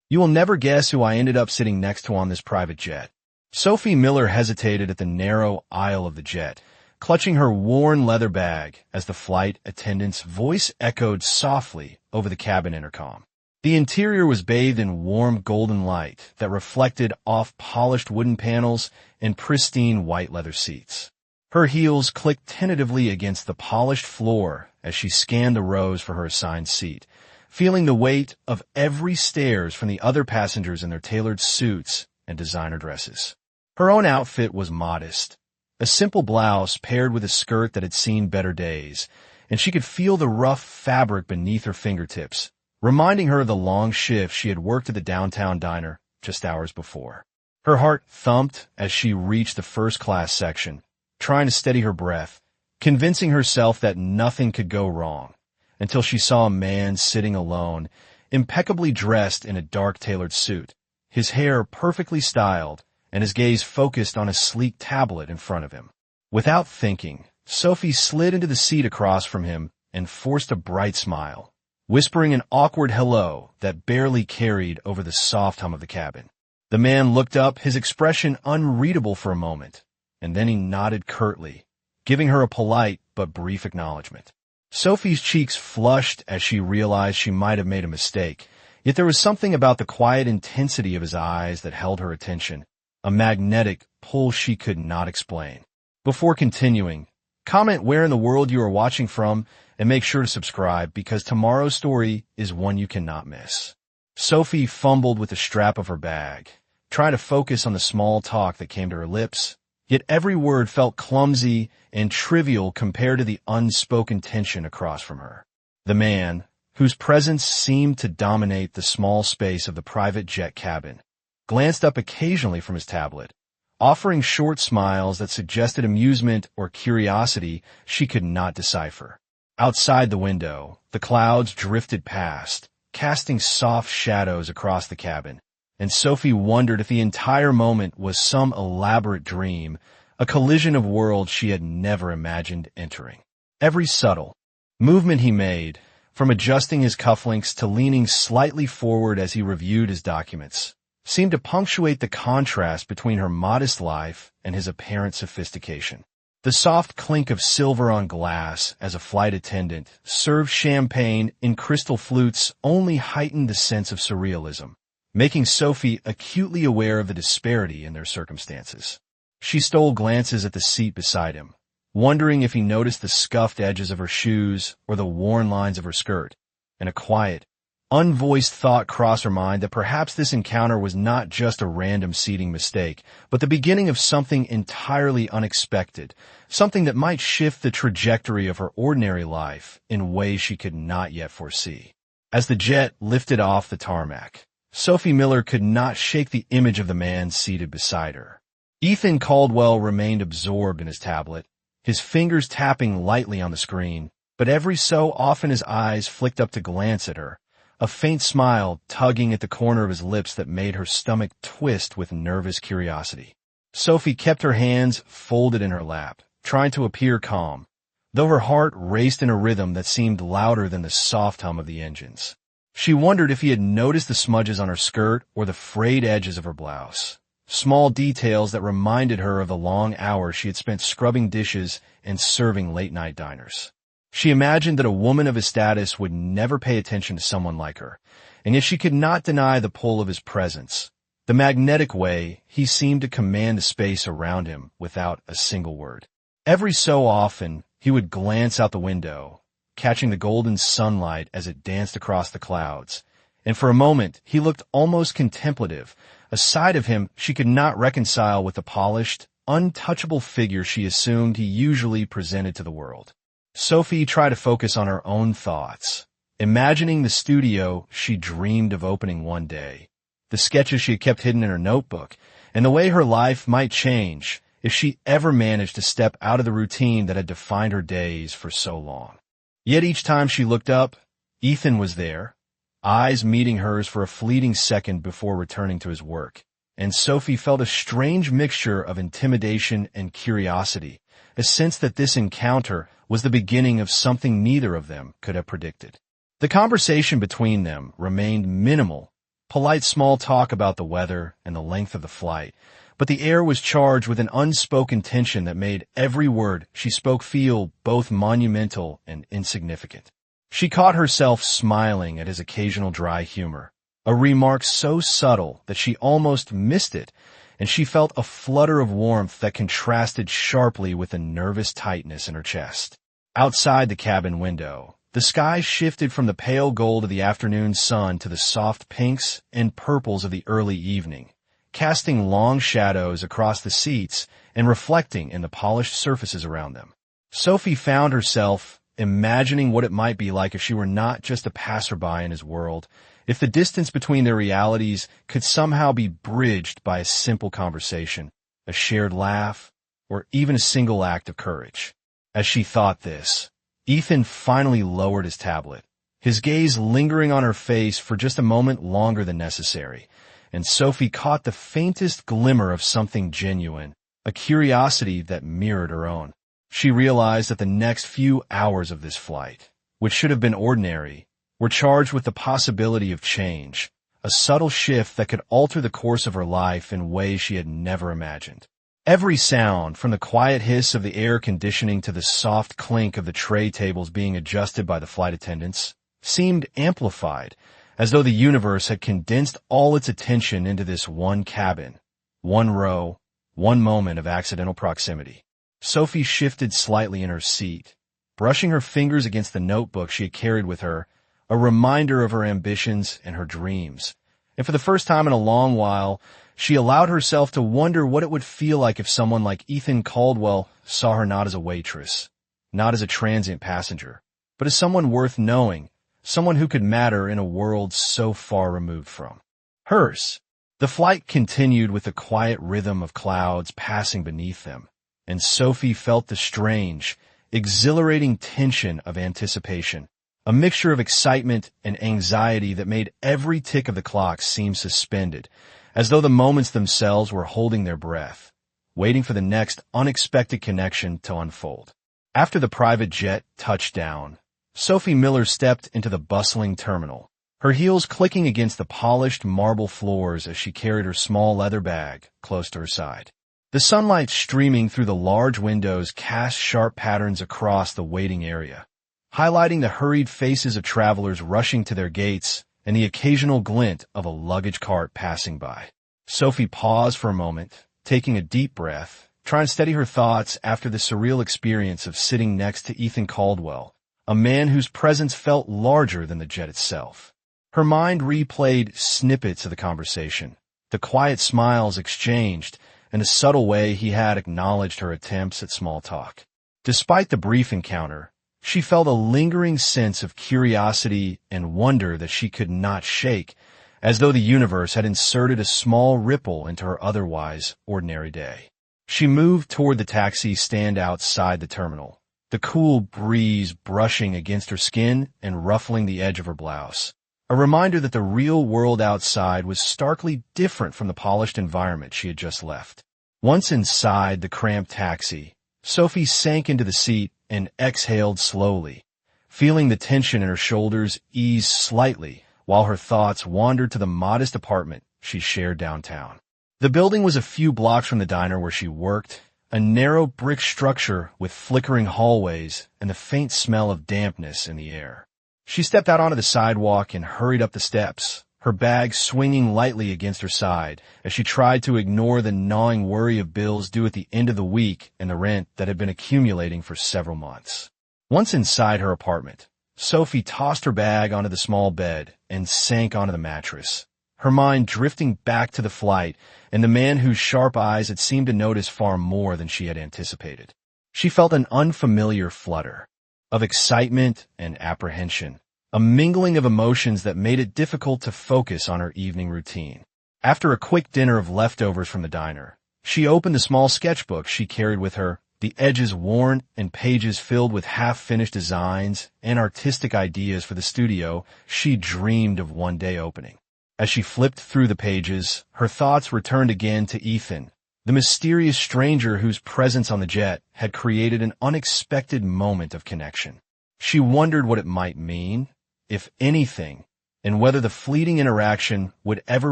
You will never guess who I ended up sitting next to on this private jet. Sophie Miller hesitated at the narrow aisle of the jet, clutching her worn leather bag as the flight attendant's voice echoed softly over the cabin intercom. The interior was bathed in warm golden light that reflected off polished wooden panels and pristine white leather seats. Her heels clicked tentatively against the polished floor as she scanned the rows for her assigned seat, feeling the weight of every stares from the other passengers in their tailored suits and designer dresses. Her own outfit was modest, a simple blouse paired with a skirt that had seen better days, and she could feel the rough fabric beneath her fingertips, reminding her of the long shift she had worked at the downtown diner just hours before. Her heart thumped as she reached the first-class section, trying to steady her breath, convincing herself that nothing could go wrong, until she saw a man sitting alone, impeccably dressed in a dark tailored suit, his hair perfectly styled, and his gaze focused on a sleek tablet in front of him. Without thinking, Sophie slid into the seat across from him and forced a bright smile, whispering an awkward hello that barely carried over the soft hum of the cabin. The man looked up, his expression unreadable for a moment, and then he nodded curtly, giving her a polite but brief acknowledgement. Sophie's cheeks flushed as she realized she might have made a mistake, yet there was something about the quiet intensity of his eyes that held her attention, a magnetic pull she could not explain. Before continuing, comment where in the world you are watching from and make sure to subscribe because tomorrow's story is one you cannot miss. Sophie fumbled with the strap of her bag, trying to focus on the small talk that came to her lips, yet every word felt clumsy and trivial compared to the unspoken tension across from her. The man, whose presence seemed to dominate the small space of the private jet cabin, glanced up occasionally from his tablet, offering short smiles that suggested amusement or curiosity she could not decipher. Outside the window, the clouds drifted past, casting soft shadows across the cabin, and Sophie wondered if the entire moment was some elaborate dream, a collision of worlds she had never imagined entering. Every subtle movement he made, from adjusting his cufflinks to leaning slightly forward as he reviewed his documents, seemed to punctuate the contrast between her modest life and his apparent sophistication. The soft clink of silver on glass as a flight attendant served champagne in crystal flutes only heightened the sense of surrealism, making Sophie acutely aware of the disparity in their circumstances. She stole glances at the seat beside him, wondering if he noticed the scuffed edges of her shoes or the worn lines of her skirt, and a quiet, unvoiced thought crossed her mind that perhaps this encounter was not just a random seating mistake, but the beginning of something entirely unexpected, something that might shift the trajectory of her ordinary life in ways she could not yet foresee. As the jet lifted off the tarmac, Sophie Miller could not shake the image of the man seated beside her. Ethan Caldwell remained absorbed in his tablet, his fingers tapping lightly on the screen, but every so often his eyes flicked up to glance at her, a faint smile tugging at the corner of his lips that made her stomach twist with nervous curiosity. Sophie kept her hands folded in her lap, trying to appear calm, though her heart raced in a rhythm that seemed louder than the soft hum of the engines. She wondered if he had noticed the smudges on her skirt or the frayed edges of her blouse, small details that reminded her of the long hours she had spent scrubbing dishes and serving late-night diners. She imagined that a woman of his status would never pay attention to someone like her, and yet she could not deny the pull of his presence, the magnetic way he seemed to command the space around him without a single word. Every so often, he would glance out the window, catching the golden sunlight as it danced across the clouds, and for a moment he looked almost contemplative, a side of him she could not reconcile with the polished, untouchable figure she assumed he usually presented to the world. Sophie tried to focus on her own thoughts, imagining the studio she dreamed of opening one day, the sketches she had kept hidden in her notebook, and the way her life might change if she ever managed to step out of the routine that had defined her days for so long. Yet each time she looked up, Ethan was there, eyes meeting hers for a fleeting second before returning to his work, and Sophie felt a strange mixture of intimidation and curiosity, a sense that this encounter was the beginning of something neither of them could have predicted. The conversation between them remained minimal, polite small talk about the weather and the length of the flight, but the air was charged with an unspoken tension that made every word she spoke feel both monumental and insignificant. She caught herself smiling at his occasional dry humor, a remark so subtle that she almost missed it, and she felt a flutter of warmth that contrasted sharply with the nervous tightness in her chest. Outside the cabin window, the sky shifted from the pale gold of the afternoon sun to the soft pinks and purples of the early evening, casting long shadows across the seats and reflecting in the polished surfaces around them. Sophie found herself imagining what it might be like if she were not just a passerby in his world, if the distance between their realities could somehow be bridged by a simple conversation, a shared laugh, or even a single act of courage. As she thought this, Ethan finally lowered his tablet, his gaze lingering on her face for just a moment longer than necessary, and Sophie caught the faintest glimmer of something genuine, a curiosity that mirrored her own. She realized that the next few hours of this flight, which should have been ordinary, were charged with the possibility of change, a subtle shift that could alter the course of her life in ways she had never imagined. Every sound, from the quiet hiss of the air conditioning to the soft clink of the tray tables being adjusted by the flight attendants, seemed amplified, as though the universe had condensed all its attention into this one cabin, one row, one moment of accidental proximity. Sophie shifted slightly in her seat, brushing her fingers against the notebook she had carried with her, a reminder of her ambitions and her dreams. And for the first time in a long while, she allowed herself to wonder what it would feel like if someone like Ethan Caldwell saw her not as a waitress, not as a transient passenger, but as someone worth knowing, someone who could matter in a world so far removed from hers. The flight continued with the quiet rhythm of clouds passing beneath them, and Sophie felt the strange, exhilarating tension of anticipation, a mixture of excitement and anxiety that made every tick of the clock seem suspended, as though the moments themselves were holding their breath, waiting for the next unexpected connection to unfold. After the private jet touched down, Sophie Miller stepped into the bustling terminal, her heels clicking against the polished marble floors as she carried her small leather bag close to her side. The sunlight streaming through the large windows cast sharp patterns across the waiting area, highlighting the hurried faces of travelers rushing to their gates and the occasional glint of a luggage cart passing by. Sophie paused for a moment, taking a deep breath, trying to steady her thoughts after the surreal experience of sitting next to Ethan Caldwell, a man whose presence felt larger than the jet itself. Her mind replayed snippets of the conversation, the quiet smiles exchanged, and the subtle way he had acknowledged her attempts at small talk. Despite the brief encounter, she felt a lingering sense of curiosity and wonder that she could not shake, as though the universe had inserted a small ripple into her otherwise ordinary day. She moved toward the taxi stand outside the terminal, the cool breeze brushing against her skin and ruffling the edge of her blouse, a reminder that the real world outside was starkly different from the polished environment she had just left. Once inside the cramped taxi, Sophie sank into the seat and exhaled slowly, feeling the tension in her shoulders ease slightly while her thoughts wandered to the modest apartment she shared downtown. The building was a few blocks from the diner where she worked, a narrow brick structure with flickering hallways and the faint smell of dampness in the air. She stepped out onto the sidewalk and hurried up the steps, her bag swinging lightly against her side as she tried to ignore the gnawing worry of bills due at the end of the week and the rent that had been accumulating for several months. Once inside her apartment, Sophie tossed her bag onto the small bed and sank onto the mattress, her mind drifting back to the flight and the man whose sharp eyes had seemed to notice far more than she had anticipated. She felt an unfamiliar flutter of excitement and apprehension, a mingling of emotions that made it difficult to focus on her evening routine. After a quick dinner of leftovers from the diner, she opened the small sketchbook she carried with her, the edges worn and pages filled with half-finished designs and artistic ideas for the studio she dreamed of one day opening. As she flipped through the pages, her thoughts returned again to Ethan, the mysterious stranger whose presence on the jet had created an unexpected moment of connection. She wondered what it might mean, if anything, and whether the fleeting interaction would ever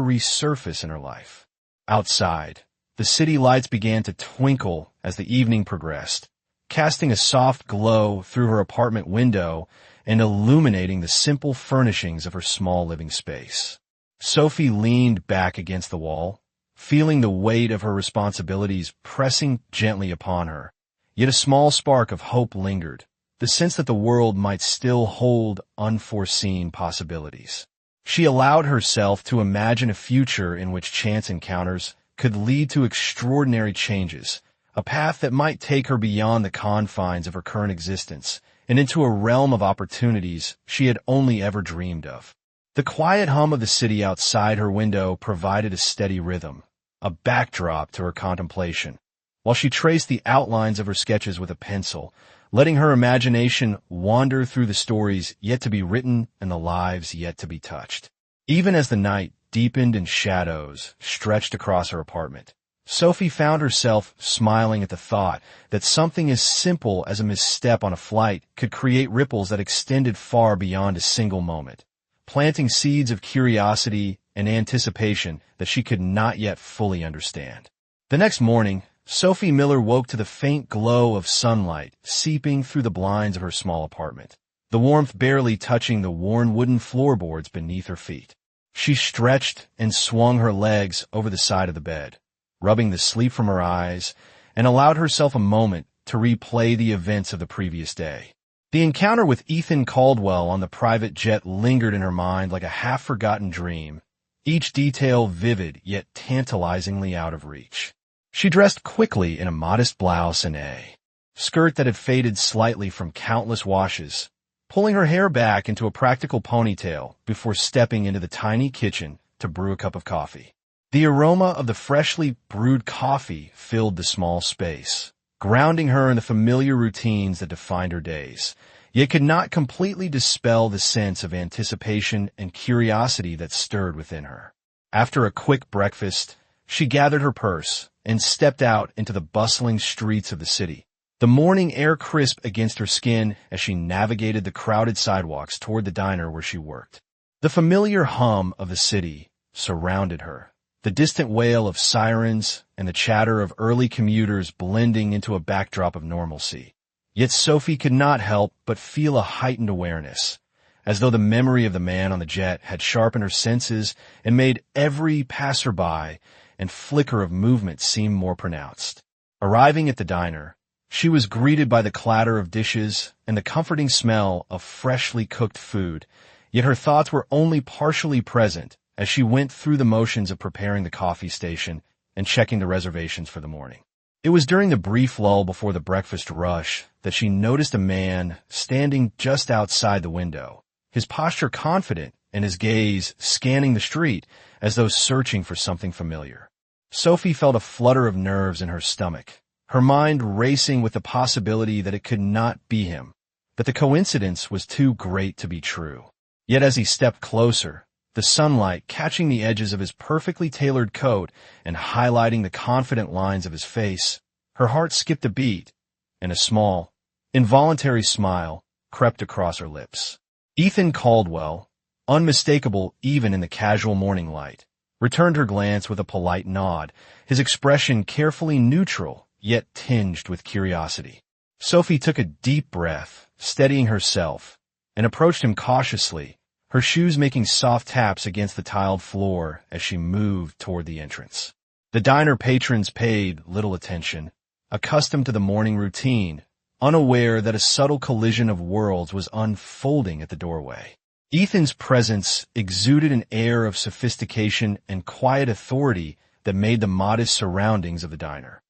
resurface in her life. Outside, the city lights began to twinkle as the evening progressed, casting a soft glow through her apartment window and illuminating the simple furnishings of her small living space. Sophie leaned back against the wall, feeling the weight of her responsibilities pressing gently upon her. Yet a small spark of hope lingered, the sense that the world might still hold unforeseen possibilities. She allowed herself to imagine a future in which chance encounters could lead to extraordinary changes, a path that might take her beyond the confines of her current existence and into a realm of opportunities she had only ever dreamed of. The quiet hum of the city outside her window provided a steady rhythm, a backdrop to her contemplation, while she traced the outlines of her sketches with a pencil, letting her imagination wander through the stories yet to be written and the lives yet to be touched. Even as the night deepened and shadows stretched across her apartment, Sophie found herself smiling at the thought that something as simple as a misstep on a flight could create ripples that extended far beyond a single moment, planting seeds of curiosity and anticipation that she could not yet fully understand. The next morning, Sophie Miller woke to the faint glow of sunlight seeping through the blinds of her small apartment, the warmth barely touching the worn wooden floorboards beneath her feet. She stretched and swung her legs over the side of the bed, rubbing the sleep from her eyes, and allowed herself a moment to replay the events of the previous day. The encounter with Ethan Caldwell on the private jet lingered in her mind like a half-forgotten dream, each detail vivid yet tantalizingly out of reach. She dressed quickly in a modest blouse and a skirt that had faded slightly from countless washes, pulling her hair back into a practical ponytail before stepping into the tiny kitchen to brew a cup of coffee. The aroma of the freshly brewed coffee filled the small space, grounding her in the familiar routines that defined her days, yet could not completely dispel the sense of anticipation and curiosity that stirred within her. After a quick breakfast, she gathered her purse and stepped out into the bustling streets of the city, the morning air crisp against her skin as she navigated the crowded sidewalks toward the diner where she worked. The familiar hum of the city surrounded her, the distant wail of sirens and the chatter of early commuters blending into a backdrop of normalcy. Yet Sophie could not help but feel a heightened awareness, as though the memory of the man on the jet had sharpened her senses and made every passerby and flicker of movement seem more pronounced. Arriving at the diner, she was greeted by the clatter of dishes and the comforting smell of freshly cooked food, yet her thoughts were only partially present as she went through the motions of preparing the coffee station and checking the reservations for the morning. It was during the brief lull before the breakfast rush that she noticed a man standing just outside the window, his posture confident and his gaze scanning the street as though searching for something familiar. Sophie felt a flutter of nerves in her stomach, her mind racing with the possibility that it could not be him, that the coincidence was too great to be true. Yet as he stepped closer, the sunlight catching the edges of his perfectly tailored coat and highlighting the confident lines of his face, her heart skipped a beat, and a small, involuntary smile crept across her lips. Ethan Caldwell, unmistakable even in the casual morning light, returned her glance with a polite nod, his expression carefully neutral, yet tinged with curiosity. Sophie took a deep breath, steadying herself, and approached him cautiously, her shoes making soft taps against the tiled floor as she moved toward the entrance. The diner patrons paid little attention, accustomed to the morning routine, unaware that a subtle collision of worlds was unfolding at the doorway. Ethan's presence exuded an air of sophistication and quiet authority that made the modest surroundings of the diner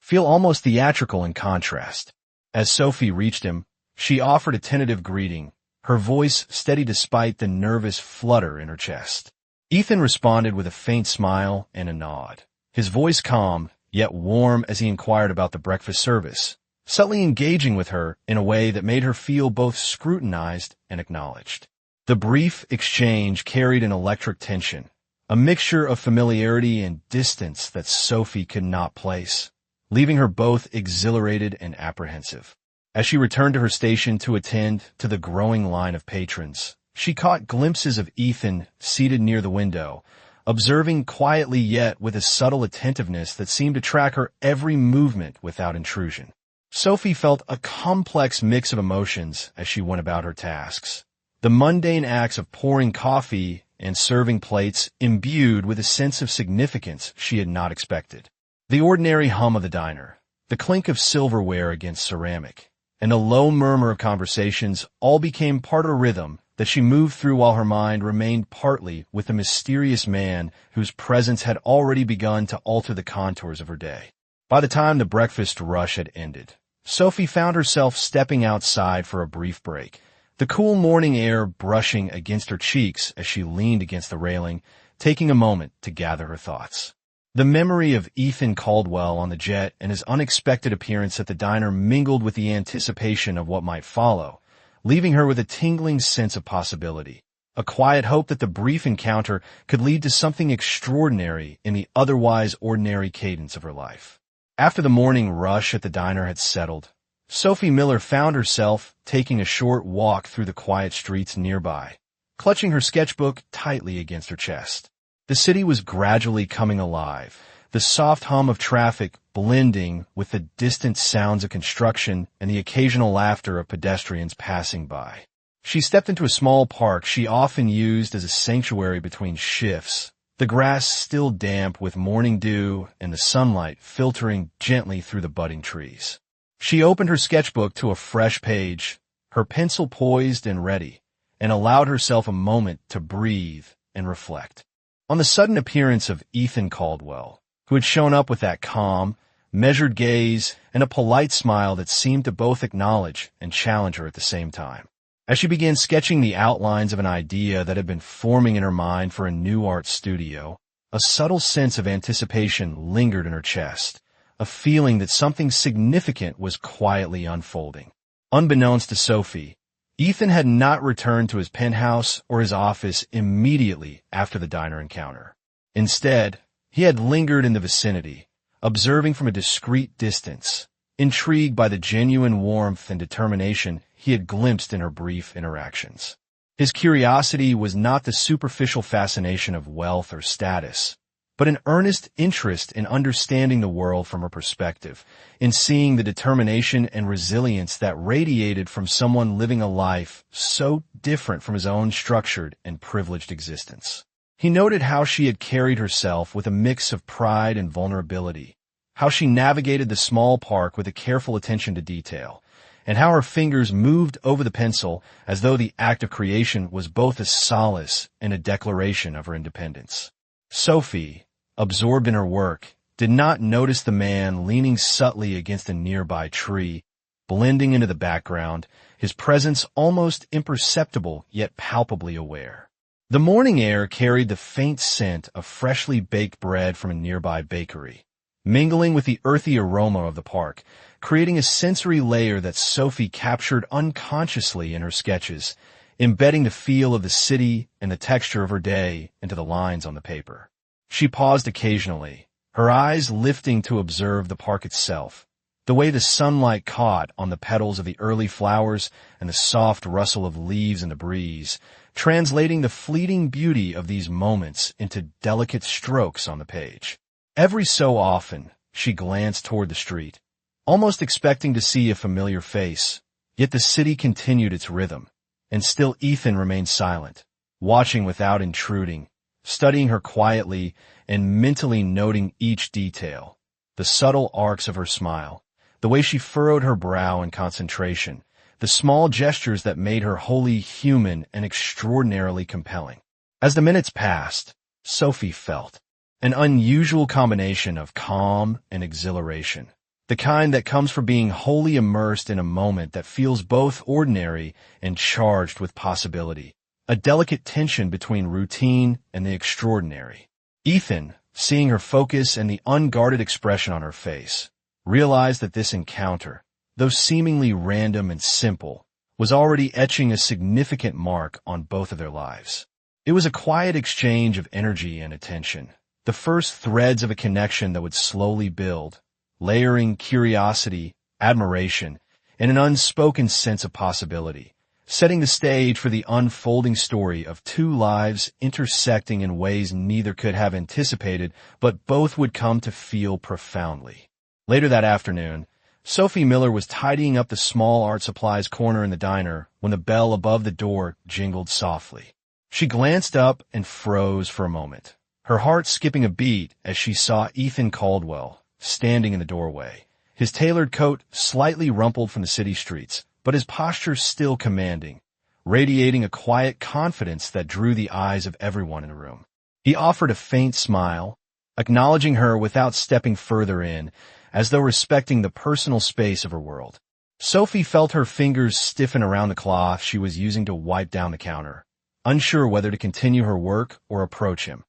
feel almost theatrical in contrast. As Sophie reached him, she offered a tentative greeting, her voice steady despite the nervous flutter in her chest. Ethan responded with a faint smile and a nod, his voice calm, yet warm as he inquired about the breakfast service, subtly engaging with her in a way that made her feel both scrutinized and acknowledged. The brief exchange carried an electric tension, a mixture of familiarity and distance that Sophie could not place, leaving her both exhilarated and apprehensive. As she returned to her station to attend to the growing line of patrons, She caught glimpses of Ethan seated near the window, observing quietly yet with a subtle attentiveness that seemed to track her every movement without intrusion. Sophie felt a complex mix of emotions as she went about her tasks. The mundane acts of pouring coffee and serving plates imbued with a sense of significance she had not expected. The ordinary hum of the diner, the clink of silverware against ceramic, and a low murmur of conversations all became part of a rhythm that she moved through while her mind remained partly with the mysterious man whose presence had already begun to alter the contours of her day. By the time the breakfast rush had ended, Sophie found herself stepping outside for a brief break, the cool morning air brushing against her cheeks as she leaned against the railing, taking a moment to gather her thoughts. The memory of Ethan Caldwell on the jet and his unexpected appearance at the diner mingled with the anticipation of what might follow, leaving her with a tingling sense of possibility, a quiet hope that the brief encounter could lead to something extraordinary in the otherwise ordinary cadence of her life. After the morning rush at the diner had settled, Sophie Miller found herself taking a short walk through the quiet streets nearby, clutching her sketchbook tightly against her chest. The city was gradually coming alive, the soft hum of traffic blending with the distant sounds of construction and the occasional laughter of pedestrians passing by. She stepped into a small park she often used as a sanctuary between shifts, the grass still damp with morning dew and the sunlight filtering gently through the budding trees. She opened her sketchbook to a fresh page, her pencil poised and ready, and allowed herself a moment to breathe and reflect. On the sudden appearance of Ethan Caldwell, who had shown up with that calm, measured gaze and a polite smile that seemed to both acknowledge and challenge her at the same time. As she began sketching the outlines of an idea that had been forming in her mind for a new art studio, a subtle sense of anticipation lingered in her chest, a feeling that something significant was quietly unfolding. Unbeknownst to Sophie, Ethan had not returned to his penthouse or his office immediately after the diner encounter. Instead, he had lingered in the vicinity, observing from a discreet distance, intrigued by the genuine warmth and determination he had glimpsed in her brief interactions. His curiosity was not the superficial fascination of wealth or status, but an earnest interest in understanding the world from her perspective, in seeing the determination and resilience that radiated from someone living a life so different from his own structured and privileged existence. He noted how she had carried herself with a mix of pride and vulnerability, how she navigated the small park with a careful attention to detail, and how her fingers moved over the pencil as though the act of creation was both a solace and a declaration of her independence. Sophie, absorbed in her work, did not notice the man leaning subtly against a nearby tree, blending into the background, his presence almost imperceptible yet palpably aware. The morning air carried the faint scent of freshly baked bread from a nearby bakery, mingling with the earthy aroma of the park, creating a sensory layer that Sophie captured unconsciously in her sketches, embedding the feel of the city and the texture of her day into the lines on the paper. She paused occasionally, her eyes lifting to observe the park itself, the way the sunlight caught on the petals of the early flowers and the soft rustle of leaves in the breeze, translating the fleeting beauty of these moments into delicate strokes on the page. Every so often, she glanced toward the street, almost expecting to see a familiar face, yet the city continued its rhythm, and still Ethan remained silent, watching without intruding, studying her quietly and mentally noting each detail, the subtle arcs of her smile, the way she furrowed her brow in concentration, the small gestures that made her wholly human and extraordinarily compelling. As the minutes passed, Sophie felt an unusual combination of calm and exhilaration, the kind that comes from being wholly immersed in a moment that feels both ordinary and charged with possibility, a delicate tension between routine and the extraordinary. Ethan, seeing her focus and the unguarded expression on her face, realized that this encounter, though seemingly random and simple, was already etching a significant mark on both of their lives. It was a quiet exchange of energy and attention, the first threads of a connection that would slowly build, layering curiosity, admiration, and an unspoken sense of possibility, setting the stage for the unfolding story of two lives intersecting in ways neither could have anticipated, but both would come to feel profoundly. Later that afternoon, Sophie Miller was tidying up the small art supplies corner in the diner when the bell above the door jingled softly. She glanced up and froze for a moment, her heart skipping a beat as she saw Ethan Caldwell standing in the doorway, his tailored coat slightly rumpled from the city streets, but his posture still commanding, radiating a quiet confidence that drew the eyes of everyone in the room. He offered a faint smile, acknowledging her without stepping further in, as though respecting the personal space of her world. Sophie felt her fingers stiffen around the cloth she was using to wipe down the counter, unsure whether to continue her work or approach him.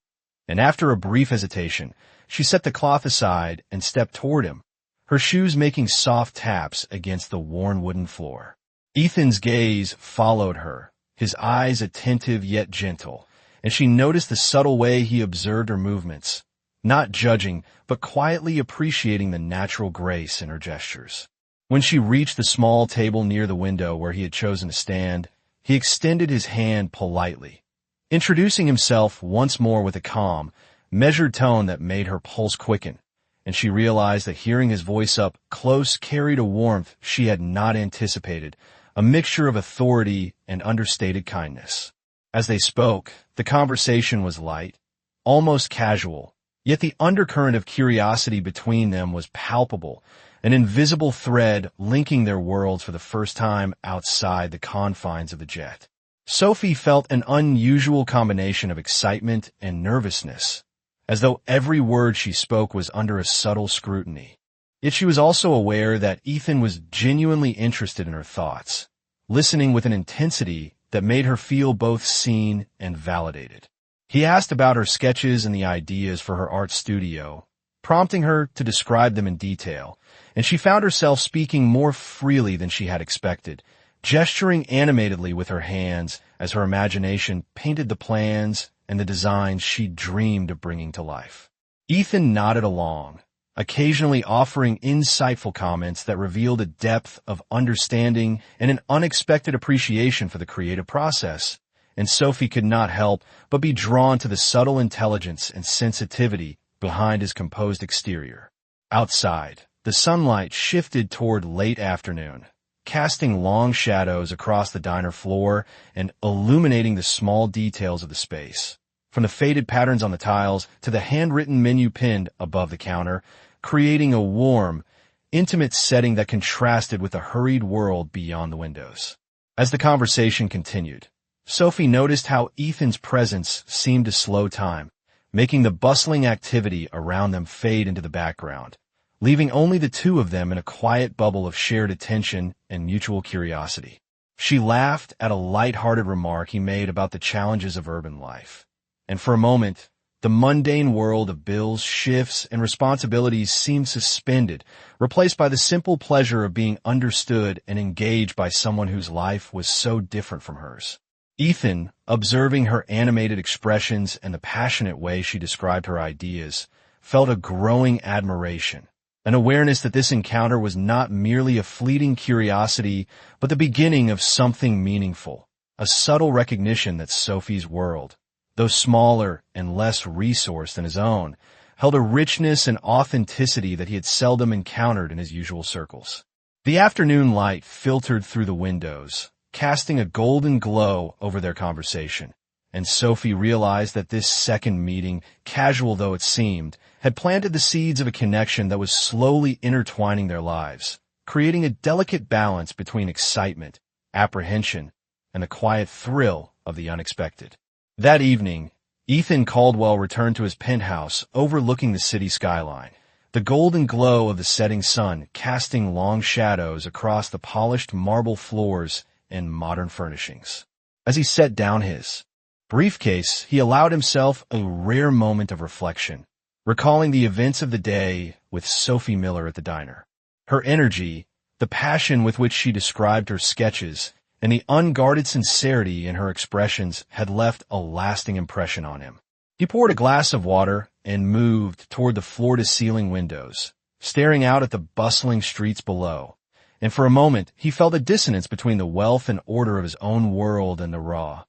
And after a brief hesitation, she set the cloth aside and stepped toward him, her shoes making soft taps against the worn wooden floor. Ethan's gaze followed her, his eyes attentive yet gentle, and she noticed the subtle way he observed her movements, not judging, but quietly appreciating the natural grace in her gestures. When she reached the small table near the window where he had chosen to stand, he extended his hand politely, introducing himself once more with a calm, measured tone that made her pulse quicken, and she realized that hearing his voice up close carried a warmth she had not anticipated, a mixture of authority and understated kindness. As they spoke, the conversation was light, almost casual, yet the undercurrent of curiosity between them was palpable, an invisible thread linking their worlds for the first time outside the confines of the jet. Sophie felt an unusual combination of excitement and nervousness, as though every word she spoke was under a subtle scrutiny. Yet she was also aware that Ethan was genuinely interested in her thoughts, listening with an intensity that made her feel both seen and validated. He asked about her sketches and the ideas for her art studio, prompting her to describe them in detail, and she found herself speaking more freely than she had expected, gesturing animatedly with her hands as her imagination painted the plans and the designs she dreamed of bringing to life. Ethan nodded along, occasionally offering insightful comments that revealed a depth of understanding and an unexpected appreciation for the creative process, and Sophie could not help but be drawn to the subtle intelligence and sensitivity behind his composed exterior. Outside, the sunlight shifted toward late afternoon, casting long shadows across the diner floor and illuminating the small details of the space, from the faded patterns on the tiles to the handwritten menu pinned above the counter, creating a warm, intimate setting that contrasted with the hurried world beyond the windows. As the conversation continued, Sophie noticed how Ethan's presence seemed to slow time, making the bustling activity around them fade into the background, leaving only the two of them in a quiet bubble of shared attention and mutual curiosity. She laughed at a light-hearted remark he made about the challenges of urban life, and for a moment, the mundane world of bills, shifts, and responsibilities seemed suspended, replaced by the simple pleasure of being understood and engaged by someone whose life was so different from hers. Ethan, observing her animated expressions and the passionate way she described her ideas, felt a growing admiration, an awareness that this encounter was not merely a fleeting curiosity, but the beginning of something meaningful, a subtle recognition that Sophie's world, though smaller and less resourced than his own, held a richness and authenticity that he had seldom encountered in his usual circles. The afternoon light filtered through the windows, casting a golden glow over their conversation, and Sophie realized that this second meeting, casual though it seemed, had planted the seeds of a connection that was slowly intertwining their lives, creating a delicate balance between excitement, apprehension, and the quiet thrill of the unexpected. That evening, Ethan Caldwell returned to his penthouse overlooking the city skyline, the golden glow of the setting sun casting long shadows across the polished marble floors and modern furnishings. As he set down his briefcase, he allowed himself a rare moment of reflection, recalling the events of the day with Sophie Miller at the diner. Her energy, the passion with which she described her sketches, and the unguarded sincerity in her expressions had left a lasting impression on him. He poured a glass of water and moved toward the floor-to-ceiling windows, staring out at the bustling streets below, and for a moment he felt a dissonance between the wealth and order of his own world and the raw,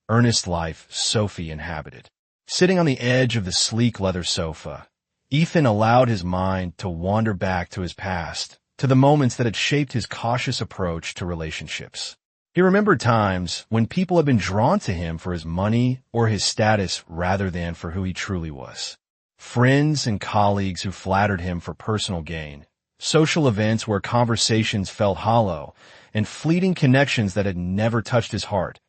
earnest life Sophie inhabited. Sitting on the edge of the sleek leather sofa, Ethan allowed his mind to wander back to his past, to the moments that had shaped his cautious approach to relationships. He remembered times when people had been drawn to him for his money or his status rather than for who he truly was. Friends and colleagues who flattered him for personal gain, social events where conversations felt hollow, and fleeting connections that had never touched his heart.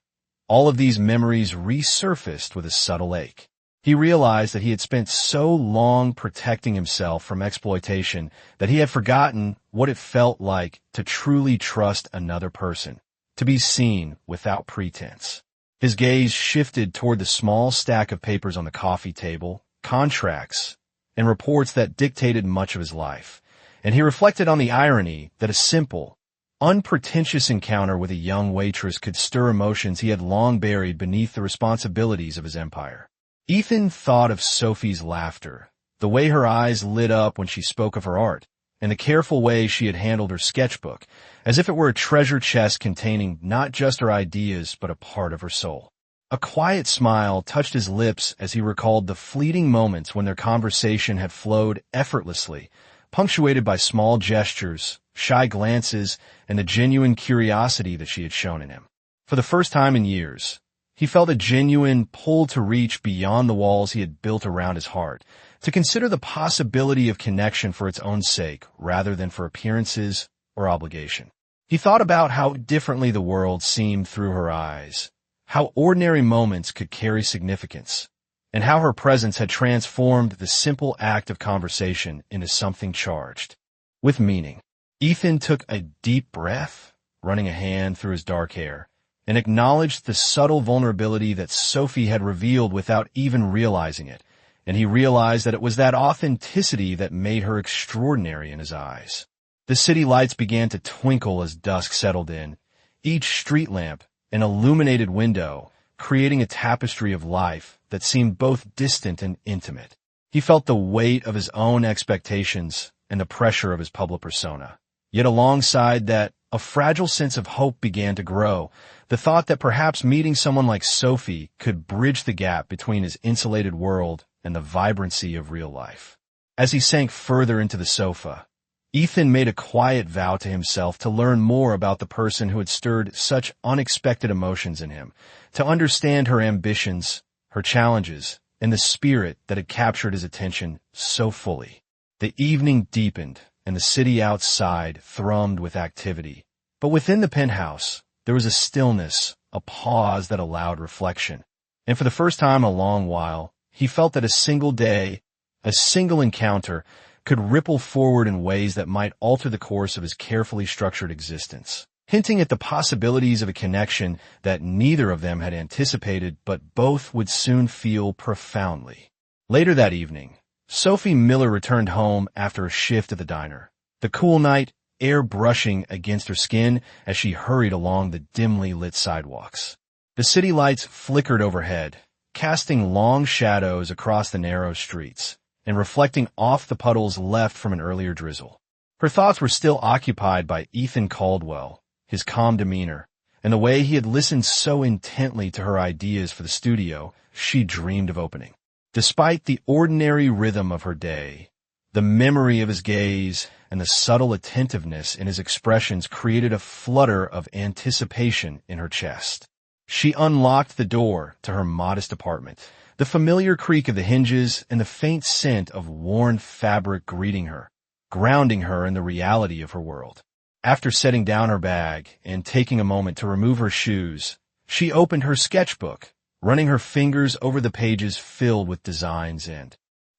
All of these memories resurfaced with a subtle ache. He realized that he had spent so long protecting himself from exploitation that he had forgotten what it felt like to truly trust another person, to be seen without pretense. His gaze shifted toward the small stack of papers on the coffee table, contracts, and reports that dictated much of his life, and he reflected on the irony that a simple, unpretentious encounter with a young waitress could stir emotions he had long buried beneath the responsibilities of his empire. Ethan thought of Sophie's laughter, the way her eyes lit up when she spoke of her art, and the careful way she had handled her sketchbook, as if it were a treasure chest containing not just her ideas but a part of her soul. A quiet smile touched his lips as he recalled the fleeting moments when their conversation had flowed effortlessly, punctuated by small gestures, shy glances, and the genuine curiosity that she had shown in him. For the first time in years, he felt a genuine pull to reach beyond the walls he had built around his heart, to consider the possibility of connection for its own sake rather than for appearances or obligation. He thought about how differently the world seemed through her eyes, how ordinary moments could carry significance, and how her presence had transformed the simple act of conversation into something charged with meaning. Ethan took a deep breath, running a hand through his dark hair, and acknowledged the subtle vulnerability that Sophie had revealed without even realizing it, and he realized that it was that authenticity that made her extraordinary in his eyes. The city lights began to twinkle as dusk settled in, each street lamp an illuminated window, creating a tapestry of life that seemed both distant and intimate. He felt the weight of his own expectations and the pressure of his public persona. Yet alongside that, a fragile sense of hope began to grow, the thought that perhaps meeting someone like Sophie could bridge the gap between his insulated world and the vibrancy of real life. As he sank further into the sofa, Ethan made a quiet vow to himself to learn more about the person who had stirred such unexpected emotions in him, to understand her ambitions, her challenges, and the spirit that had captured his attention so fully. The evening deepened, and the city outside thrummed with activity. But within the penthouse, there was a stillness, a pause that allowed reflection. And for the first time in a long while, he felt that a single day, a single encounter, could ripple forward in ways that might alter the course of his carefully structured existence, hinting at the possibilities of a connection that neither of them had anticipated but both would soon feel profoundly. Later that evening, Sophie Miller returned home after a shift at the diner, the cool night air brushing against her skin as she hurried along the dimly lit sidewalks. The city lights flickered overhead, casting long shadows across the narrow streets and reflecting off the puddles left from an earlier drizzle. Her thoughts were still occupied by Ethan Caldwell, his calm demeanor, and the way he had listened so intently to her ideas for the studio she dreamed of opening. Despite the ordinary rhythm of her day, the memory of his gaze and the subtle attentiveness in his expressions created a flutter of anticipation in her chest. She unlocked the door to her modest apartment, the familiar creak of the hinges and the faint scent of worn fabric greeting her, grounding her in the reality of her world. After setting down her bag and taking a moment to remove her shoes, she opened her sketchbook, running her fingers over the pages filled with designs and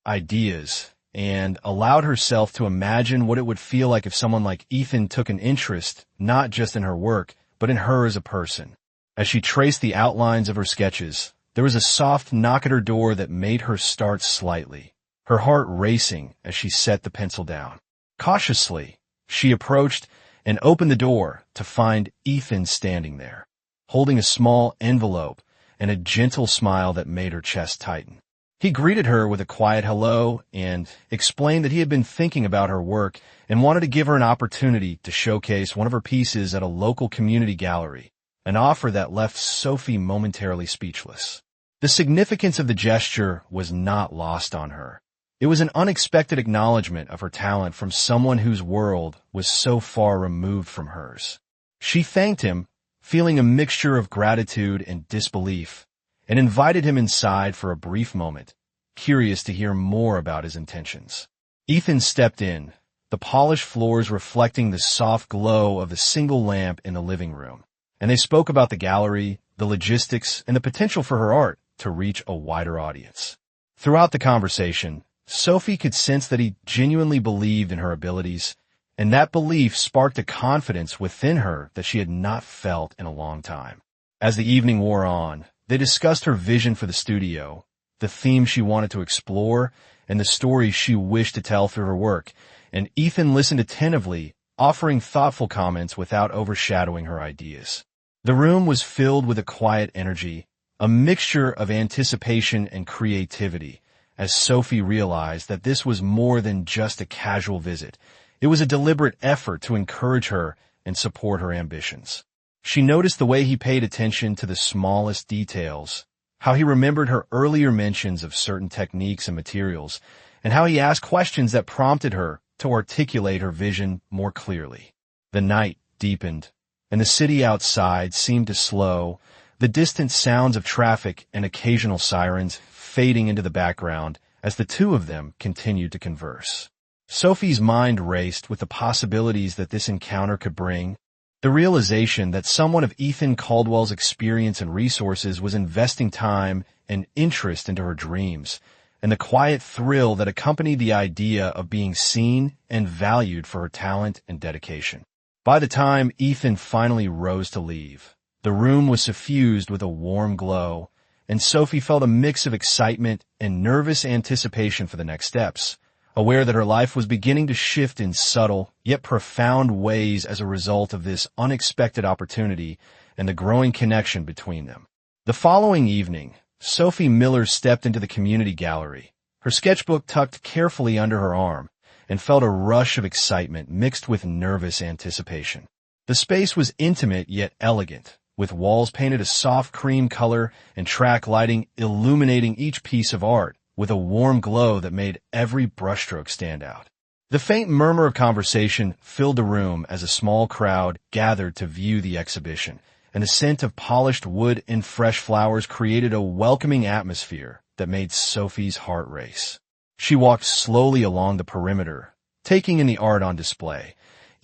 ideas, and allowed herself to imagine what it would feel like if someone like Ethan took an interest not just in her work, but in her as a person. As she traced the outlines of her sketches, there was a soft knock at her door that made her start slightly, her heart racing as she set the pencil down. Cautiously, she approached and opened the door to find Ethan standing there, holding a small envelope and a gentle smile that made her chest tighten. He greeted her with a quiet hello and explained that he had been thinking about her work and wanted to give her an opportunity to showcase one of her pieces at a local community gallery, an offer that left Sophie momentarily speechless. The significance of the gesture was not lost on her. It was an unexpected acknowledgement of her talent from someone whose world was so far removed from hers. She thanked him, feeling a mixture of gratitude and disbelief, and invited him inside for a brief moment, curious to hear more about his intentions. Ethan stepped in, the polished floors reflecting the soft glow of the single lamp in the living room, and they spoke about the gallery, the logistics, and the potential for her art to reach a wider audience. Throughout the conversation, Sophie could sense that he genuinely believed in her abilities, and that belief sparked a confidence within her that she had not felt in a long time. As the evening wore on, they discussed her vision for the studio, the themes she wanted to explore, and the stories she wished to tell through her work, and Ethan listened attentively, offering thoughtful comments without overshadowing her ideas. The room was filled with a quiet energy, a mixture of anticipation and creativity, as Sophie realized that this was more than just a casual visit. It was a deliberate effort to encourage her and support her ambitions. She noticed the way he paid attention to the smallest details, how he remembered her earlier mentions of certain techniques and materials, and how he asked questions that prompted her to articulate her vision more clearly. The night deepened, and the city outside seemed to slow, the distant sounds of traffic and occasional sirens fading into the background as the two of them continued to converse. Sophie's mind raced with the possibilities that this encounter could bring. The realization that someone of Ethan Caldwell's experience and resources was investing time and interest into her dreams, and the quiet thrill that accompanied the idea of being seen and valued for her talent and dedication. By the time Ethan finally rose to leave, the room was suffused with a warm glow, and Sophie felt a mix of excitement and nervous anticipation for the next steps, aware that her life was beginning to shift in subtle yet profound ways as a result of this unexpected opportunity and the growing connection between them. The following evening, Sophie Miller stepped into the community gallery, her sketchbook tucked carefully under her arm, and felt a rush of excitement mixed with nervous anticipation. The space was intimate yet elegant, with walls painted a soft cream color and track lighting illuminating each piece of art with a warm glow that made every brushstroke stand out. The faint murmur of conversation filled the room as a small crowd gathered to view the exhibition, and the scent of polished wood and fresh flowers created a welcoming atmosphere that made Sophie's heart race. She walked slowly along the perimeter, taking in the art on display,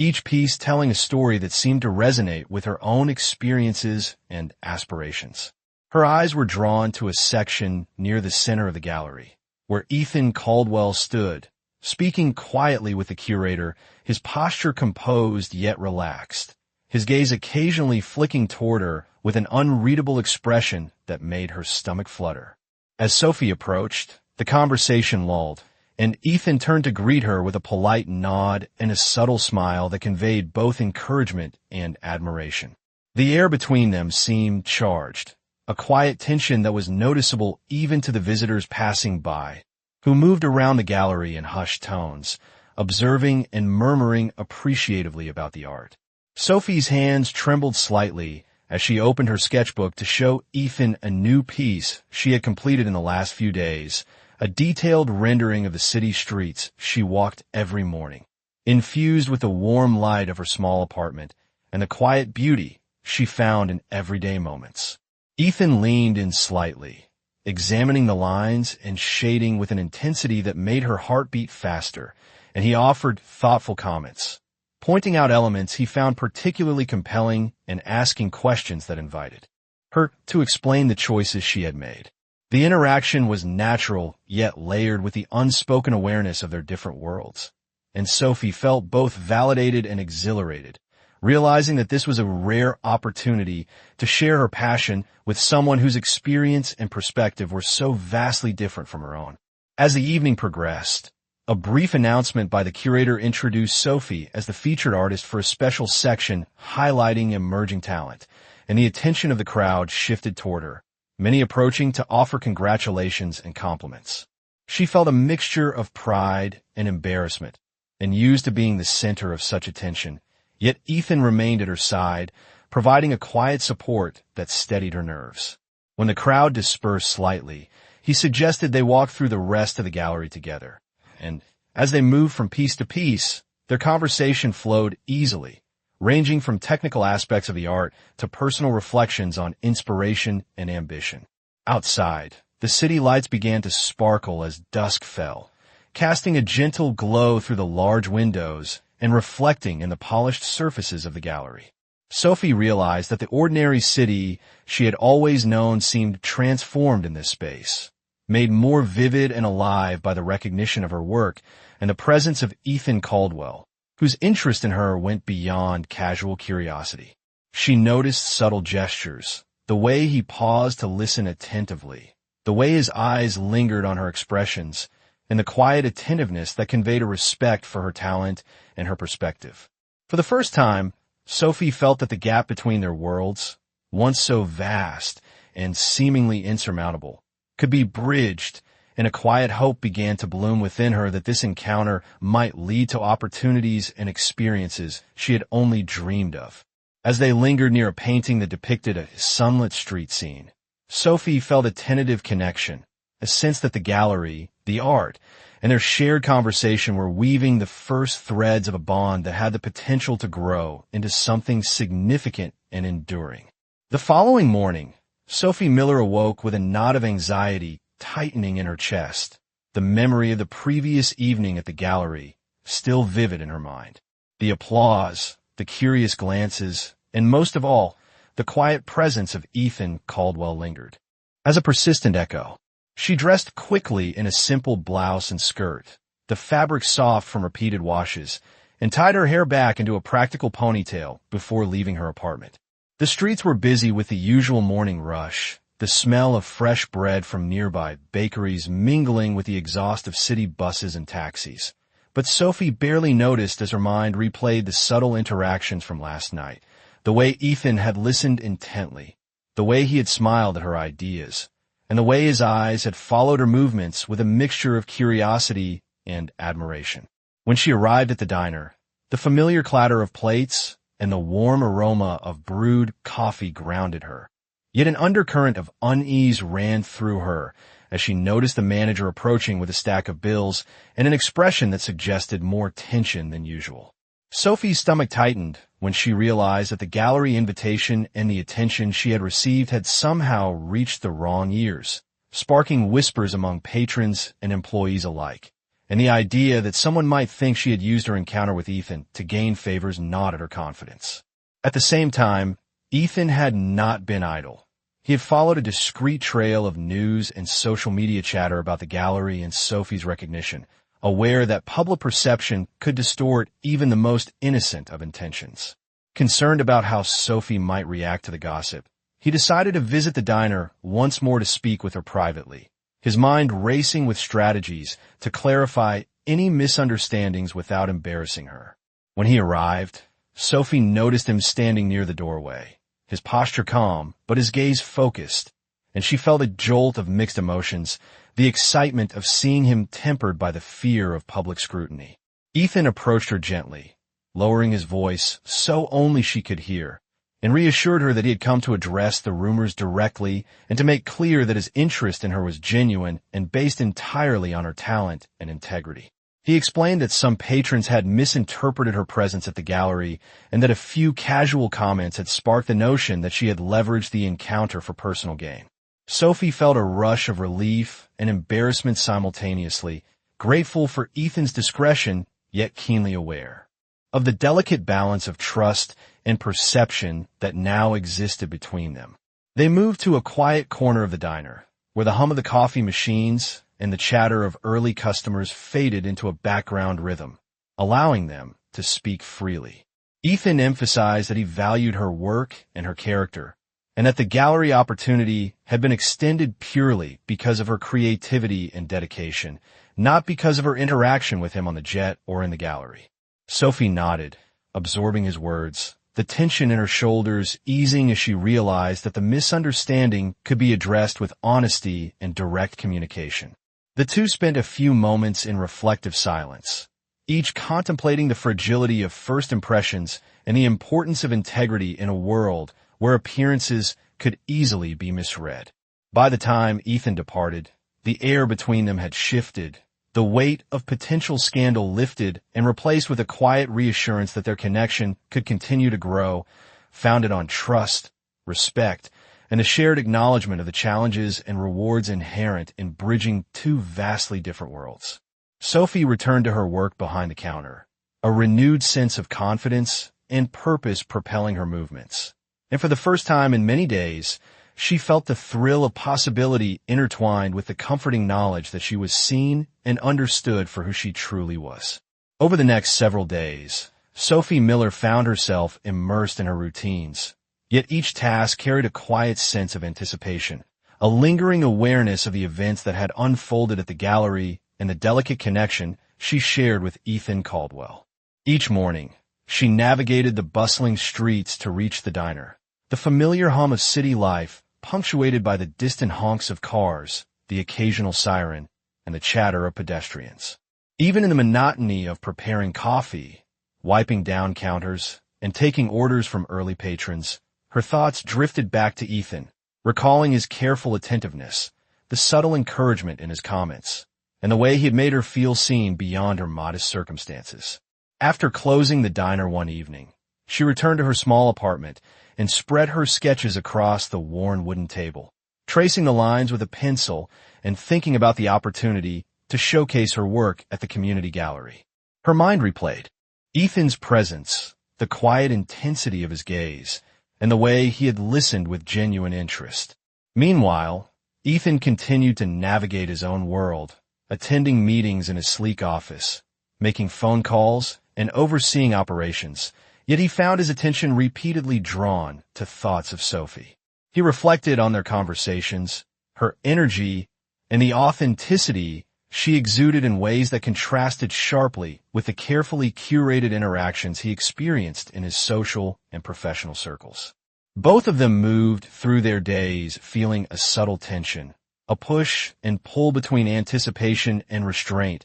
each piece telling a story that seemed to resonate with her own experiences and aspirations. Her eyes were drawn to a section near the center of the gallery, where Ethan Caldwell stood, speaking quietly with the curator, his posture composed yet relaxed, his gaze occasionally flicking toward her with an unreadable expression that made her stomach flutter. As Sophie approached, the conversation lulled, and Ethan turned to greet her with a polite nod and a subtle smile that conveyed both encouragement and admiration. The air between them seemed charged, a quiet tension that was noticeable even to the visitors passing by, who moved around the gallery in hushed tones, observing and murmuring appreciatively about the art. Sophie's hands trembled slightly as she opened her sketchbook to show Ethan a new piece she had completed in the last few days, a detailed rendering of the city streets she walked every morning, infused with the warm light of her small apartment and the quiet beauty she found in everyday moments. Ethan leaned in slightly, examining the lines and shading with an intensity that made her heart beat faster, and he offered thoughtful comments, pointing out elements he found particularly compelling and asking questions that invited her to explain the choices she had made. The interaction was natural, yet layered with the unspoken awareness of their different worlds, and Sophie felt both validated and exhilarated, realizing that this was a rare opportunity to share her passion with someone whose experience and perspective were so vastly different from her own. As the evening progressed, a brief announcement by the curator introduced Sophie as the featured artist for a special section highlighting emerging talent, and the attention of the crowd shifted toward her, many approaching to offer congratulations and compliments. She felt a mixture of pride and embarrassment, and used to being the center of such attention, yet Ethan remained at her side, providing a quiet support that steadied her nerves. When the crowd dispersed slightly, he suggested they walk through the rest of the gallery together, and as they moved from piece to piece, their conversation flowed easily, ranging from technical aspects of the art to personal reflections on inspiration and ambition. Outside, the city lights began to sparkle as dusk fell, casting a gentle glow through the large windows and reflecting in the polished surfaces of the gallery. Sophie realized that the ordinary city she had always known seemed transformed in this space, made more vivid and alive by the recognition of her work and the presence of Ethan Caldwell, whose interest in her went beyond casual curiosity. She noticed subtle gestures, the way he paused to listen attentively, the way his eyes lingered on her expressions, and the quiet attentiveness that conveyed a respect for her talent and her perspective. For the first time, Sophie felt that the gap between their worlds, once so vast and seemingly insurmountable, could be bridged, and a quiet hope began to bloom within her that this encounter might lead to opportunities and experiences she had only dreamed of. As they lingered near a painting that depicted a sunlit street scene, Sophie felt a tentative connection, a sense that the gallery, the art, and their shared conversation were weaving the first threads of a bond that had the potential to grow into something significant and enduring. The following morning, Sophie Miller awoke with a knot of anxiety tightening in her chest, the memory of the previous evening at the gallery still vivid in her mind. The applause, the curious glances, and most of all, the quiet presence of Ethan Caldwell lingered. As a persistent echo, she dressed quickly in a simple blouse and skirt, the fabric soft from repeated washes, and tied her hair back into a practical ponytail before leaving her apartment. The streets were busy with the usual morning rush, the smell of fresh bread from nearby bakeries mingling with the exhaust of city buses and taxis. But Sophie barely noticed as her mind replayed the subtle interactions from last night, the way Ethan had listened intently, the way he had smiled at her ideas, and the way his eyes had followed her movements with a mixture of curiosity and admiration. When she arrived at the diner, the familiar clatter of plates and the warm aroma of brewed coffee grounded her. Yet an undercurrent of unease ran through her as she noticed the manager approaching with a stack of bills and an expression that suggested more tension than usual. Sophie's stomach tightened when she realized that the gallery invitation and the attention she had received had somehow reached the wrong ears, sparking whispers among patrons and employees alike, and the idea that someone might think she had used her encounter with Ethan to gain favors gnawed at her confidence. At the same time, Ethan had not been idle. He had followed a discreet trail of news and social media chatter about the gallery and Sophie's recognition, aware that public perception could distort even the most innocent of intentions. Concerned about how Sophie might react to the gossip, he decided to visit the diner once more to speak with her privately, his mind racing with strategies to clarify any misunderstandings without embarrassing her. When he arrived, Sophie noticed him standing near the doorway, his posture calm, but his gaze focused, and she felt a jolt of mixed emotions, the excitement of seeing him tempered by the fear of public scrutiny. Ethan approached her gently, lowering his voice so only she could hear, and reassured her that he had come to address the rumors directly and to make clear that his interest in her was genuine and based entirely on her talent and integrity. He explained that some patrons had misinterpreted her presence at the gallery and that a few casual comments had sparked the notion that she had leveraged the encounter for personal gain. Sophie felt a rush of relief and embarrassment simultaneously, grateful for Ethan's discretion, yet keenly aware of the delicate balance of trust and perception that now existed between them. They moved to a quiet corner of the diner, where the hum of the coffee machines and the chatter of early customers faded into a background rhythm, allowing them to speak freely. Ethan emphasized that he valued her work and her character, and that the gallery opportunity had been extended purely because of her creativity and dedication, not because of her interaction with him on the jet or in the gallery. Sophie nodded, absorbing his words, the tension in her shoulders easing as she realized that the misunderstanding could be addressed with honesty and direct communication. The two spent a few moments in reflective silence, each contemplating the fragility of first impressions and the importance of integrity in a world where appearances could easily be misread. By the time Ethan departed, the air between them had shifted, the weight of potential scandal lifted and replaced with a quiet reassurance that their connection could continue to grow, founded on trust, respect, and a shared acknowledgement of the challenges and rewards inherent in bridging two vastly different worlds. Sophie returned to her work behind the counter, a renewed sense of confidence and purpose propelling her movements. And for the first time in many days, she felt the thrill of possibility intertwined with the comforting knowledge that she was seen and understood for who she truly was. Over the next several days, Sophie Miller found herself immersed in her routines, yet each task carried a quiet sense of anticipation, a lingering awareness of the events that had unfolded at the gallery and the delicate connection she shared with Ethan Caldwell. Each morning, she navigated the bustling streets to reach the diner, the familiar hum of city life punctuated by the distant honks of cars, the occasional siren, and the chatter of pedestrians. Even in the monotony of preparing coffee, wiping down counters, and taking orders from early patrons, her thoughts drifted back to Ethan, recalling his careful attentiveness, the subtle encouragement in his comments, and the way he had made her feel seen beyond her modest circumstances. After closing the diner one evening, she returned to her small apartment and spread her sketches across the worn wooden table, tracing the lines with a pencil and thinking about the opportunity to showcase her work at the community gallery. Her mind replayed Ethan's presence, the quiet intensity of his gaze, and the way he had listened with genuine interest. Meanwhile, Ethan continued to navigate his own world, attending meetings in his sleek office, making phone calls, and overseeing operations, yet he found his attention repeatedly drawn to thoughts of Sophie. He reflected on their conversations, her energy, and the authenticity she exuded in ways that contrasted sharply with the carefully curated interactions he experienced in his social and professional circles. Both of them moved through their days feeling a subtle tension, a push and pull between anticipation and restraint,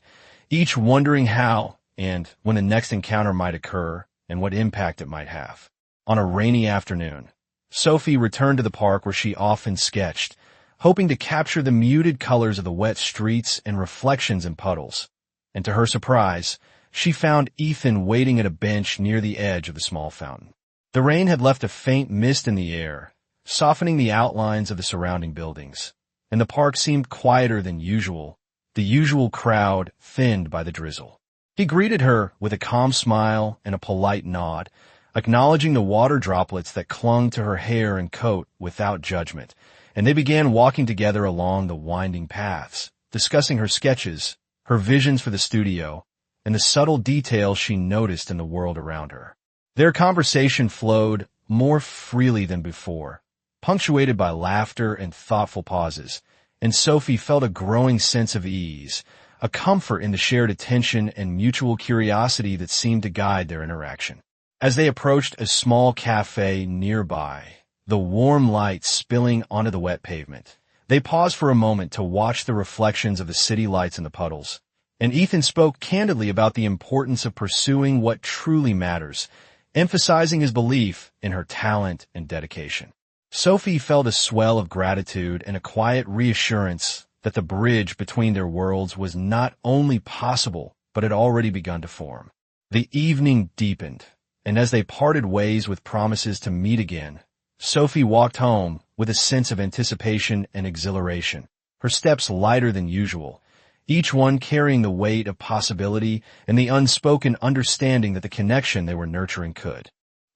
each wondering how and when the next encounter might occur and what impact it might have. On a rainy afternoon, Sophie returned to the park where she often sketched, hoping to capture the muted colors of the wet streets and reflections in puddles. And to her surprise, she found Ethan waiting at a bench near the edge of the small fountain. The rain had left a faint mist in the air, softening the outlines of the surrounding buildings, and the park seemed quieter than usual, the usual crowd thinned by the drizzle. He greeted her with a calm smile and a polite nod, acknowledging the water droplets that clung to her hair and coat without judgment, and they began walking together along the winding paths, discussing her sketches, her visions for the studio, and the subtle details she noticed in the world around her. Their conversation flowed more freely than before, punctuated by laughter and thoughtful pauses, and Sophie felt a growing sense of ease, a comfort in the shared attention and mutual curiosity that seemed to guide their interaction. As they approached a small cafe nearby, the warm light spilling onto the wet pavement, they paused for a moment to watch the reflections of the city lights in the puddles, and Ethan spoke candidly about the importance of pursuing what truly matters, emphasizing his belief in her talent and dedication. Sophie felt a swell of gratitude and a quiet reassurance that the bridge between their worlds was not only possible, but had already begun to form. The evening deepened, and as they parted ways with promises to meet again, Sophie walked home with a sense of anticipation and exhilaration, her steps lighter than usual, each one carrying the weight of possibility and the unspoken understanding that the connection they were nurturing could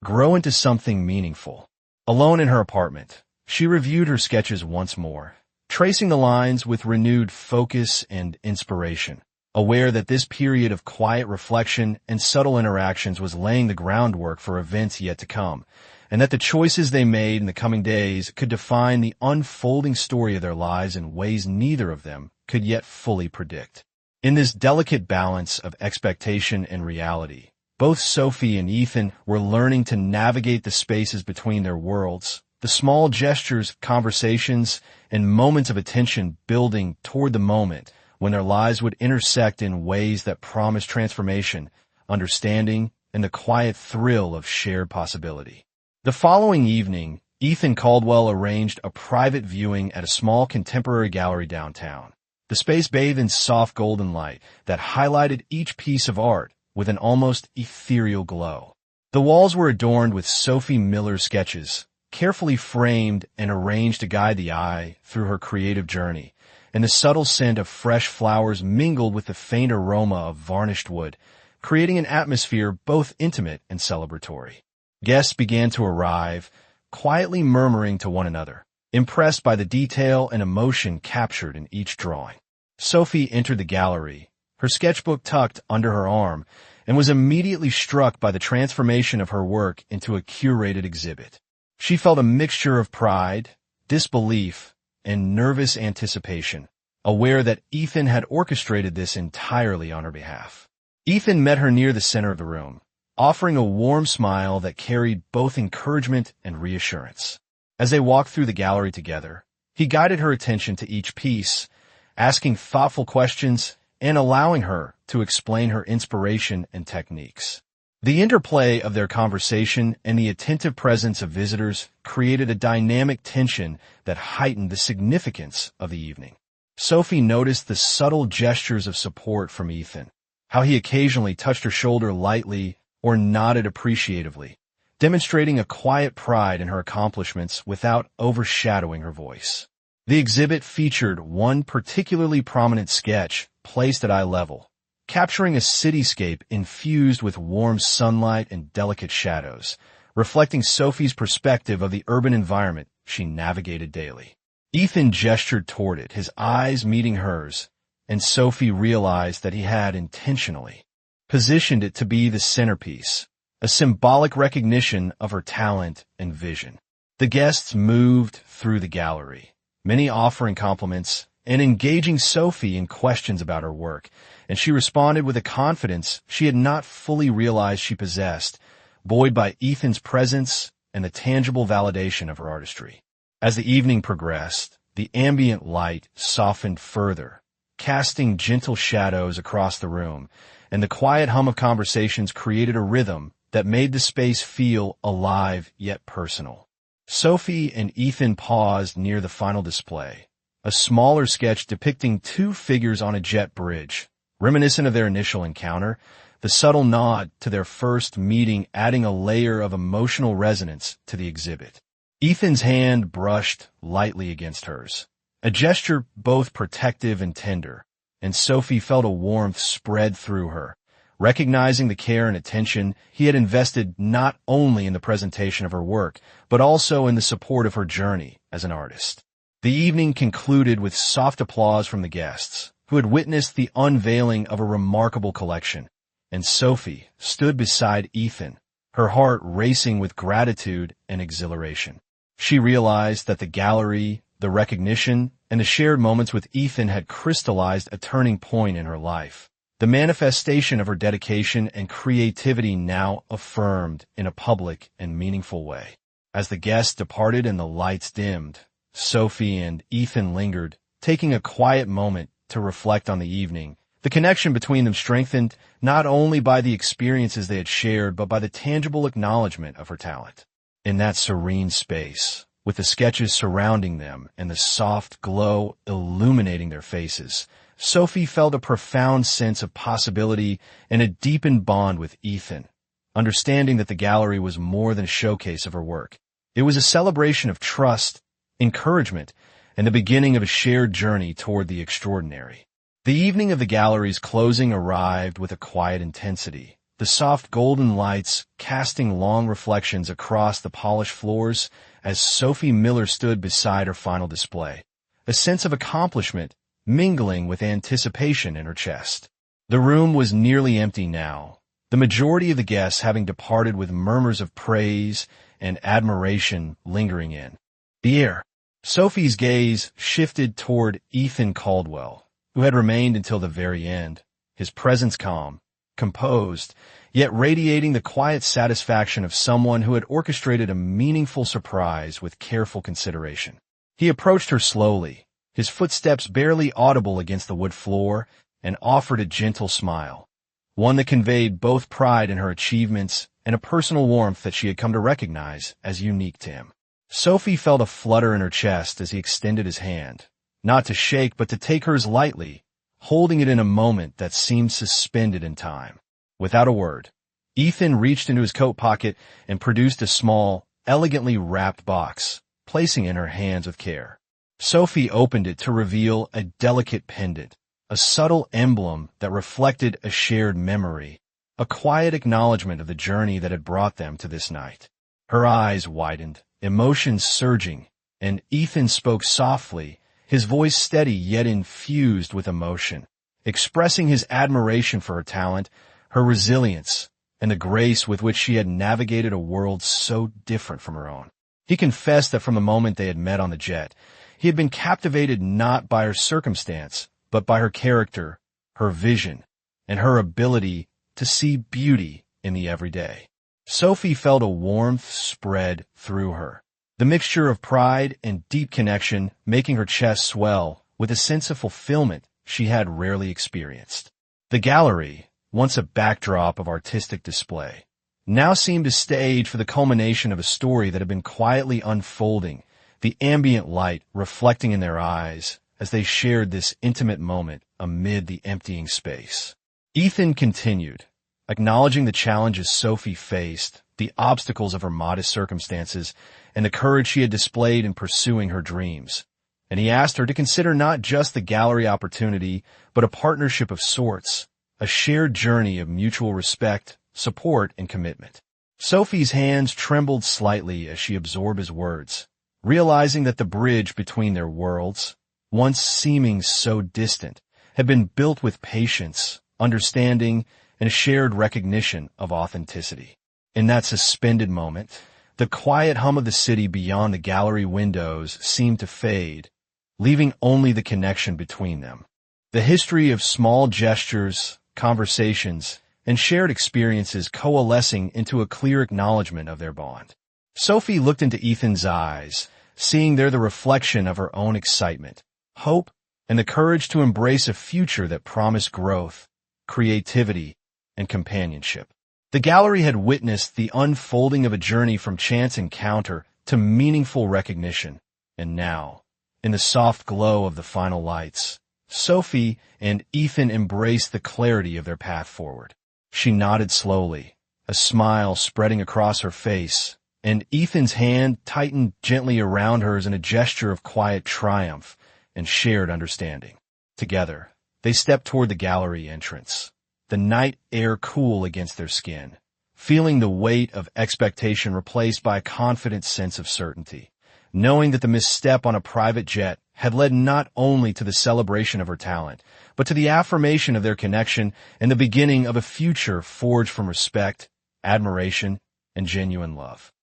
grow into something meaningful. Alone in her apartment, she reviewed her sketches once more, tracing the lines with renewed focus and inspiration, aware that this period of quiet reflection and subtle interactions was laying the groundwork for events yet to come, and that the choices they made in the coming days could define the unfolding story of their lives in ways neither of them could yet fully predict. In this delicate balance of expectation and reality, Both Sophie and Ethan were learning to navigate the spaces between their worlds, the small gestures, conversations, and moments of attention building toward the moment when their lives would intersect in ways that promised transformation, understanding, and the quiet thrill of shared possibility. The following evening, Ethan Caldwell arranged a private viewing at a small contemporary gallery downtown. The space bathed in soft golden light that highlighted each piece of art with an almost ethereal glow. The walls were adorned with Sophie Miller's sketches, carefully framed and arranged to guide the eye through her creative journey, and the subtle scent of fresh flowers mingled with the faint aroma of varnished wood, creating an atmosphere both intimate and celebratory. Guests began to arrive, quietly murmuring to one another, impressed by the detail and emotion captured in each drawing. Sophie entered the gallery, her sketchbook tucked under her arm, and was immediately struck by the transformation of her work into a curated exhibit. She felt a mixture of pride, disbelief, and nervous anticipation, aware that Ethan had orchestrated this entirely on her behalf. Ethan met her near the center of the room, offering a warm smile that carried both encouragement and reassurance. As they walked through the gallery together, he guided her attention to each piece, asking thoughtful questions and allowing her to explain her inspiration and techniques. The interplay of their conversation and the attentive presence of visitors created a dynamic tension that heightened the significance of the evening. Sophie noticed the subtle gestures of support from Ethan, how he occasionally touched her shoulder lightly or nodded appreciatively, demonstrating a quiet pride in her accomplishments without overshadowing her voice. The exhibit featured one particularly prominent sketch placed at eye level, capturing a cityscape infused with warm sunlight and delicate shadows, reflecting Sophie's perspective of the urban environment she navigated daily. Ethan gestured toward it, his eyes meeting hers, and Sophie realized that he had intentionally positioned it to be the centerpiece, a symbolic recognition of her talent and vision. The guests moved through the gallery, many offering compliments and engaging Sophie in questions about her work, and she responded with a confidence she had not fully realized she possessed, buoyed by Ethan's presence and the tangible validation of her artistry. As the evening progressed, the ambient light softened further, casting gentle shadows across the room, and the quiet hum of conversations created a rhythm that made the space feel alive yet personal. Sophie and Ethan paused near the final display, a smaller sketch depicting two figures on a jet bridge, reminiscent of their initial encounter, the subtle nod to their first meeting adding a layer of emotional resonance to the exhibit. Ethan's hand brushed lightly against hers, a gesture both protective and tender, and Sophie felt a warmth spread through her, recognizing the care and attention he had invested not only in the presentation of her work, but also in the support of her journey as an artist. The evening concluded with soft applause from the guests, who had witnessed the unveiling of a remarkable collection, and Sophie stood beside Ethan, her heart racing with gratitude and exhilaration. She realized that the gallery, the recognition, and the shared moments with Ethan had crystallized a turning point in her life, the manifestation of her dedication and creativity now affirmed in a public and meaningful way. As the guests departed and the lights dimmed, Sophie and Ethan lingered, taking a quiet moment to reflect on the evening. The connection between them strengthened not only by the experiences they had shared, but by the tangible acknowledgement of her talent. In that serene space, with the sketches surrounding them and the soft glow illuminating their faces, Sophie felt a profound sense of possibility and a deepened bond with Ethan, understanding that the gallery was more than a showcase of her work. It was a celebration of trust, encouragement, and the beginning of a shared journey toward the extraordinary. The evening of the gallery's closing arrived with a quiet intensity, the soft golden lights casting long reflections across the polished floors as Sophie Miller stood beside her final display, a sense of accomplishment mingling with anticipation in her chest. The room was nearly empty now, the majority of the guests having departed with murmurs of praise and admiration lingering in the air. Sophie's gaze shifted toward Ethan Caldwell, who had remained until the very end, his presence calm, composed, yet radiating the quiet satisfaction of someone who had orchestrated a meaningful surprise with careful consideration. He approached her slowly, his footsteps barely audible against the wood floor, and offered a gentle smile, one that conveyed both pride in her achievements and a personal warmth that she had come to recognize as unique to him. Sophie felt a flutter in her chest as he extended his hand, not to shake but to take hers lightly, holding it in a moment that seemed suspended in time. Without a word, Ethan reached into his coat pocket and produced a small, elegantly wrapped box, placing it in her hands with care. Sophie opened it to reveal a delicate pendant, a subtle emblem that reflected a shared memory, a quiet acknowledgement of the journey that had brought them to this night. Her eyes widened, emotions surging, and Ethan spoke softly, his voice steady yet infused with emotion, expressing his admiration for her talent, her resilience, and the grace with which she had navigated a world so different from her own. He confessed that from the moment they had met on the jet, he had been captivated not by her circumstance, but by her character, her vision, and her ability to see beauty in the everyday. Sophie felt a warmth spread through her, the mixture of pride and deep connection making her chest swell with a sense of fulfillment she had rarely experienced. The gallery, once a backdrop of artistic display, now seemed a stage for the culmination of a story that had been quietly unfolding, the ambient light reflecting in their eyes as they shared this intimate moment amid the emptying space. Ethan continued, acknowledging the challenges Sophie faced, the obstacles of her modest circumstances, and the courage she had displayed in pursuing her dreams. And he asked her to consider not just the gallery opportunity, but a partnership of sorts, a shared journey of mutual respect, support, and commitment. Sophie's hands trembled slightly as she absorbed his words, realizing that the bridge between their worlds, once seeming so distant, had been built with patience, understanding, and a shared recognition of authenticity. In that suspended moment, the quiet hum of the city beyond the gallery windows seemed to fade, leaving only the connection between them. The history of small gestures, conversations, and shared experiences coalescing into a clear acknowledgement of their bond. Sophie looked into Ethan's eyes, seeing there the reflection of her own excitement, hope, and the courage to embrace a future that promised growth, creativity, and companionship. The gallery had witnessed the unfolding of a journey from chance encounter to meaningful recognition, and now, in the soft glow of the final lights, Sophie and Ethan embraced the clarity of their path forward. She nodded slowly, a smile spreading across her face, and Ethan's hand tightened gently around hers in a gesture of quiet triumph and shared understanding. Together, they stepped toward the gallery entrance, the night air cool against their skin, feeling the weight of expectation replaced by a confident sense of certainty, knowing that the misstep on a private jet had led not only to the celebration of her talent, but to the affirmation of their connection and the beginning of a future forged from respect, admiration, and genuine love.